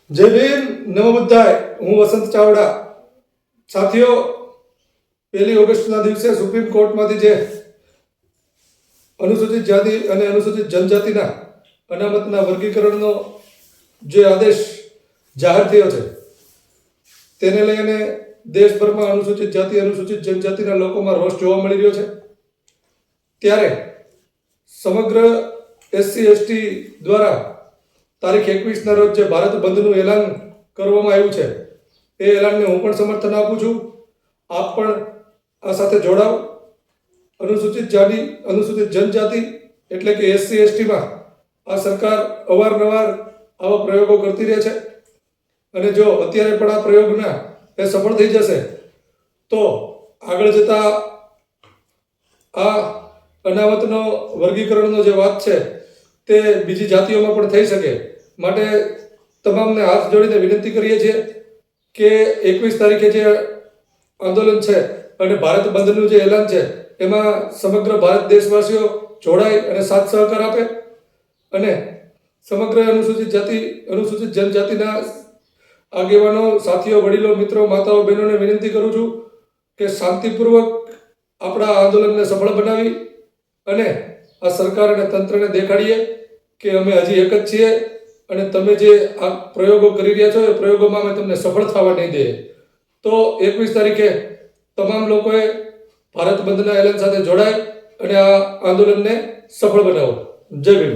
જય ભીમ, નમો બુદ્ધાય. હું વસંત ચાવડા. સાથીઓ, 1 ઓગસ્ટના દિવસે સુપ્રીમ કોર્ટમાંથી જે અનુસૂચિત જાતિ અને અનુસૂચિત જનજાતિના અનામતના વર્ગીકરણનો જે આદેશ જાહેર થયો છે, તેને લઈને દેશભરમાં અનુસૂચિત જાતિ અનુસૂચિત જનજાતિના લોકોમાં રોષ જોવા મળી રહ્યો છે. ત્યારે સમગ્ર એસસી એસટી દ્વારા તારીખ 21ના રોજ જે ભારત બંધનું એલાન કરવામાં આવ્યું છે, એ એલાનને હું પણ સમર્થન આપું છું. આપ પણ આ સાથે જોડાવ. અનુસૂચિત જાતિ અનુસૂચિત જનજાતિ એટલે કે એસસી એસટીમાં આ સરકાર અવારનવાર આવા પ્રયોગો કરતી રહે છે, અને જો અત્યારે પણ આ પ્રયોગના એ સફળ થઈ જશે તો આગળ જતા આ અનામતનો વર્ગીકરણનો જે વાત છે તે બીજી જાતિઓમાં પણ થઈ શકે. માટે તમામને હાથ જોડીને વિનંતી કરીએ છીએ કે 21 તારીખે જે આંદોલન છે અને ભારત બંધનું જે એલાન છે એમાં સમગ્ર ભારત દેશવાસીઓ જોડાય અને સાથ સહકાર આપે. અને સમગ્ર અનુસૂચિત જાતિ અનુસૂચિત જનજાતિના આગેવાનો, સાથીઓ, વડીલો, મિત્રો, માતાઓ, બહેનોને વિનંતી કરું છું કે શાંતિપૂર્વક આપણા આંદોલનને સફળ બનાવી અને આ સરકાર અને તંત્રને દેખાડીએ કે અમે હજી એક જ છીએ અને તમે જે આ પ્રયોગો કરી રહ્યા છો એ પ્રયોગોમાં અમે તમને સફળ થવા નહીં દઈએ. તો 21 તારીખે તમામ લોકોએ ભારત બંધના એલાન સાથે જોડાય અને આ આંદોલનને સફળ બનાવો. જય ભીમ.